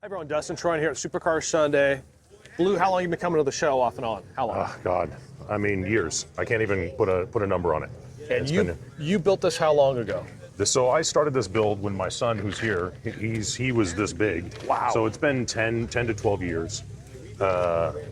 Hi everyone, Dustin Troy here at Supercar Sunday. Blue, how long have you been coming to the show off and on? How long? Oh, God. I mean, years. I can't even put a number on it. And you built this how long ago? So I started this build when my son, who's here, he was this big. Wow. So it's been 10 to 12 years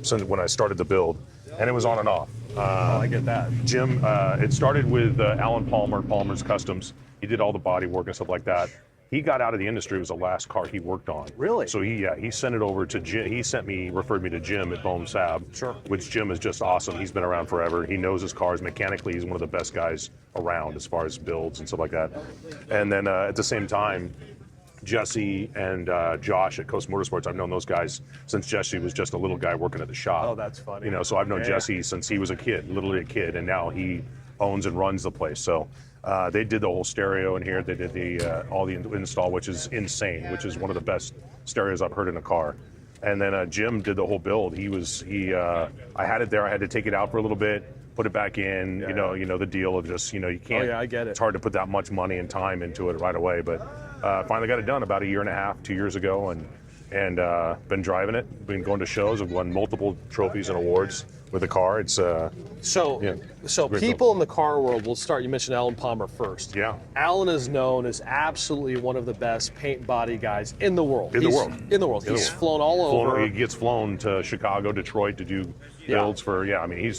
since when I started the build, and it was on and off. I get that. Jim, it started with Alan Palmer, Palmer's Customs. He did all the body work and stuff like that. He got out of the industry. It was the last car he worked on. Really? So he sent it over to Jim. Referred me to Jim at Bohm Sab. Sure. Which Jim is just awesome. He's been around forever. He knows his cars. Mechanically, he's one of the best guys around as far as builds and stuff like that. And then at the same time, Jesse and Josh at Coast Motorsports, I've known those guys since Jesse was just a little guy working at the shop. Oh, that's funny. You know, so I've known Jesse since he was a kid, literally a kid, and now he owns and runs the place. So they did the whole stereo in here. They did the all the install, which is insane, which is one of the best stereos I've heard in a car. And then Jim did the whole build. I had it there. I had to take it out for a little bit, put it back in. Yeah. You know the deal of just you can't. Oh yeah, I get it. It's hard to put that much money and time into it right away, but finally got it done about 1.5 years, 2 years ago, and been driving it. Been going to shows. I've won multiple trophies and awards with the car. It's so people in the car world will start. You mentioned Alan Palmer first. Yeah. Alan is known as absolutely one of the best paint body guys in the world. In the world. He's flown all over. He gets flown to Chicago, Detroit to do builds for. Yeah, I mean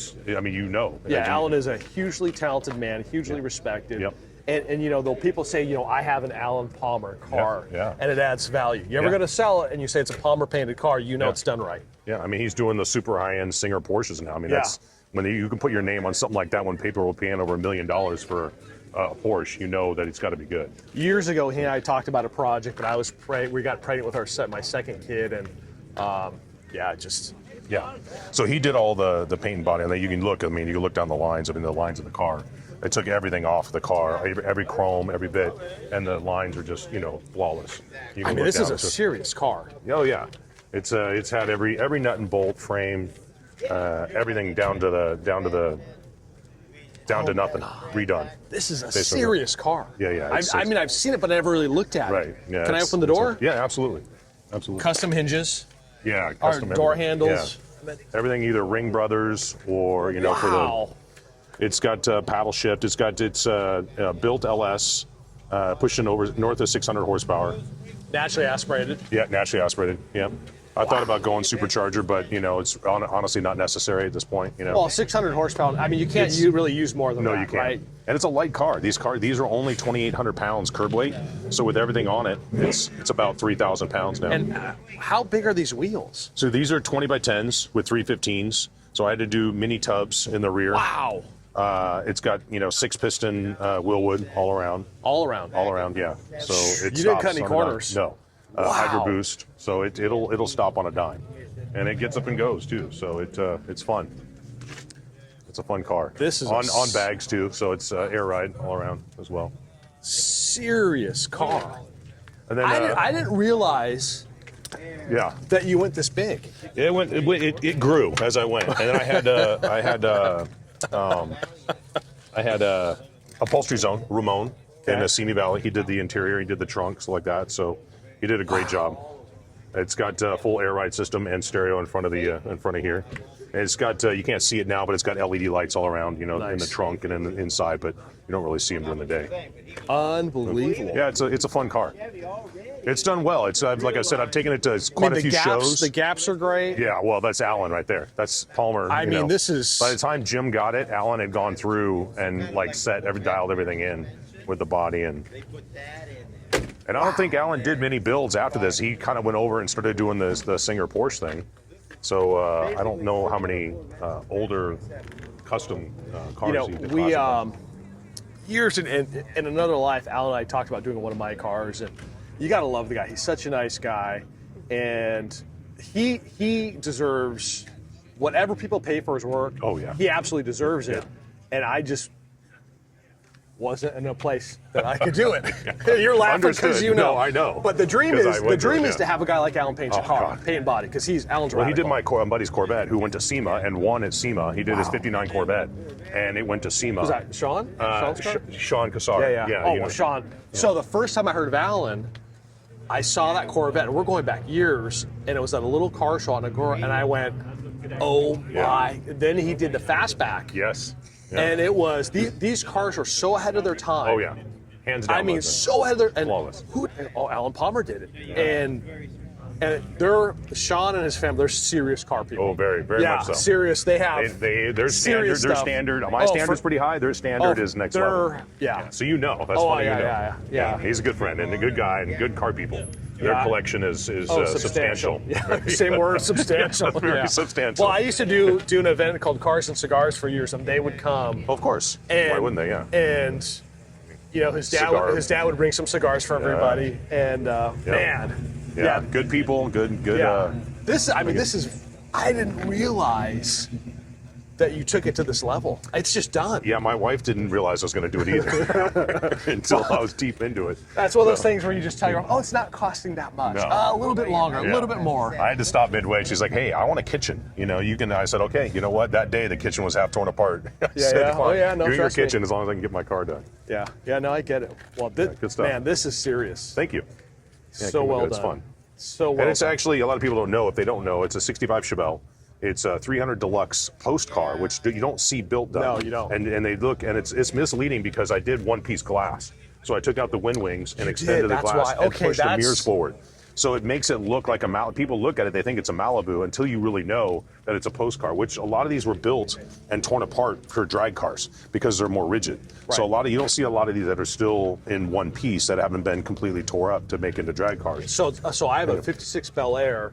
Alan is a hugely talented man, hugely respected. Yep. And though people say, I have an Alan Palmer car, Yeah. and it adds value. You're ever going to sell it, and you say it's a Palmer painted car, it's done right. Yeah, I mean, he's doing the super high-end Singer Porsches now. I mean, that's when you can put your name on something like that when people were paying over $1 million for a Porsche, you know that it's got to be good. Years ago, he and I talked about a project, but we got pregnant with my second kid, and So he did all the paint and body, and then you can look. I mean, you can look down the lines. I mean, the lines of the car. They took everything off the car, every chrome, every bit, and the lines are just flawless. This is a serious car. Oh yeah, it's had every nut and bolt, frame, everything down to nothing, redone. This is a serious car. Yeah. I've seen it, but I never really looked at it. Right. Yeah. Can I open the door? Yeah, absolutely. Custom hinges. Yeah, custom door handles. Yeah. Everything either Ring Brothers or for the. It's got paddle shift. It's built LS, pushing over north of 600 horsepower. Naturally aspirated. Yeah, naturally aspirated. Yeah. I thought about going supercharger, but it's honestly not necessary at this point. Well, 600 horsepower. I mean, you can't really use more than that. No, you can't. Right? And it's a light car. These are only 2,800 pounds curb weight. So with everything on it, it's about 3,000 pounds now. And how big are these wheels? So these are 20 by 10s with 315s. So I had to do mini tubs in the rear. Wow. It's got 6-piston Willwood all around. All around, yeah. So it you didn't cut any corners. No. Wow. Hydro boost, so it'll stop on a dime, and it gets up and goes too. So it's fun. It's a fun car. This is on bags too, so it's air ride all around as well. Serious car. And then I didn't realize. Yeah. That you went this big. It grew as I went, and then I had upholstery zone, Ramon, in the Simi Valley. He did the interior, he did the trunks like that, so he did a great job. It's got full air ride system and stereo in front of here. And it's got you can't see it now, but it's got LED lights all around, in the trunk and in the inside, but you don't really see them during the day. Unbelievable. Yeah, it's a fun car. It's done well. It's like I said, I've taken it to quite a few shows. The gaps are great. Yeah, well, that's Alan right there. That's Palmer. This is. By the time Jim got it, Alan had gone through and dialed everything in with the body and I don't think Alan did many builds after this. He kind of went over and started doing the Singer Porsche thing. So I don't know how many older custom cars he did. Years in another life, Alan and I talked about doing one of my cars, and you got to love the guy. He's such a nice guy, and he deserves whatever people pay for his work. Oh yeah, he absolutely deserves it, and I just wasn't in a place that I could do it. You're laughing because No, I know. But the dream is to have a guy like Alan paint your car, paint and body, because Alan's Well, radical. he did my buddy's Corvette, who went to SEMA and won at SEMA. He did his '59 Corvette, and it went to SEMA. Was that Sean? Sean Cassar. Yeah. Sean. So the first time I heard of Alan, I saw that Corvette, and we're going back years, and it was at a little car show in Agora, and I went, oh my. Then he did the fastback. Yes. Yeah. And it was, these cars are so ahead of their time. Oh, yeah. Hands down. I mean, so ahead of their, and flawless. Alan Palmer did it. And Sean and his family, they're serious car people. Oh, very, very much so. Serious. They have their standard. My standard's pretty high. Their standard is next level. Yeah. So you know. That's funny. Yeah. He's a good friend and a good guy and good car people. Their collection is substantial. Yeah, same word, substantial. Very substantial. Well, I used to do an event called Cars and Cigars for years, and they would come. Of course. And, why wouldn't they? Yeah. And his dad would bring some cigars for everybody, and man. Yeah, good people, good. Yeah. I didn't realize that you took it to this level. It's just done. Yeah, my wife didn't realize I was going to do it either until I was deep into it. That's one of those things where you just tell your, it's not costing that much. No. A little bit longer, a little bit more. I had to stop midway. She's like, hey, I want a kitchen. I said, okay, you know what? That day the kitchen was half torn apart. Yeah. Oh, yeah, no, do your trust me. kitchen as long as I can get my car done. Yeah, no, I get it. Well, good stuff. Man, this is serious. Thank you. So well done. It's fun. So well And it's done. actually, a lot of people don't know, if they don't know, it's a 65 Chevelle. It's a 300 Deluxe post car, which you don't see built done. No, you don't. And they look, and it's misleading because I did one-piece glass. So I took out the wind wings and extended the glass and pushed the mirrors forward. So it makes it look like a Malibu. People look at it, they think it's a Malibu until you really know that it's a post car, which a lot of these were built and torn apart for drag cars because they're more rigid. Right. So you don't see a lot of these that are still in one piece that haven't been completely tore up to make into drag cars. So I have a 56 Bel Air,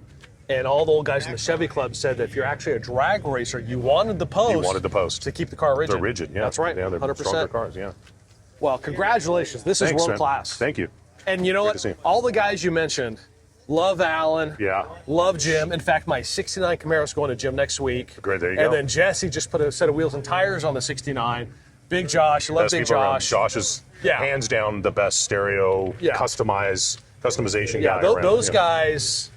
and all the old guys in the Chevy Club said that if you're actually a drag racer, you wanted the post. You wanted the post. To keep the car rigid. They're rigid, yeah. That's right, Yeah, they're 100%. stronger cars, yeah. Well, congratulations. This is world class. Thank you. And you know what? All the guys you mentioned, love Alan. Yeah. Love Jim. In fact, my 69 Camaro's going to Jim next week. Great, there you go. And then Jesse just put a set of wheels and tires on the 69. Big Josh. I love Big Josh. Josh is hands down the best stereo customization guy around. Those guys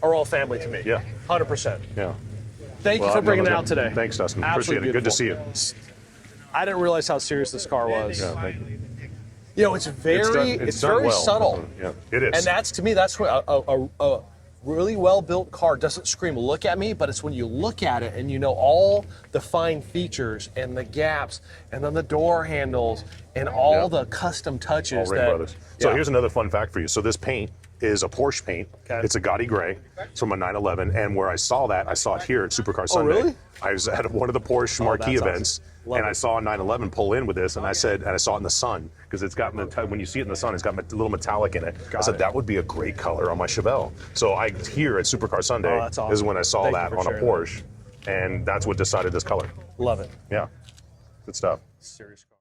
are all family to me. Yeah. 100%. Yeah. Thank you for bringing it out today. Thanks, Dustin. Absolutely Appreciate it. Good to see you. I didn't realize how serious this car was. Yeah, thank you. It's very, it's done very well. subtle. Yeah, it is. And that's, to me, that's what a really well-built car doesn't scream, look at me, but it's when you look at it and you know all the fine features and the gaps and then the door handles and all the custom touches. All Ring Brothers. So here's another fun fact for you. So this paint is a Porsche paint. Okay. It's a gaudy gray. It's from a 911. And where I saw it here at Supercar Sunday. Oh, really? I was at one of the Porsche marquee events. Awesome. I saw a 911 pull in with this, and I saw it in the sun because it's got, when you see it in the sun, it's got a little metallic in it. I said that would be a great color on my Chevelle. So here at Supercar Sunday is when I saw that on a Porsche, and that's what decided this color. Love it. Yeah, good stuff. Serious car.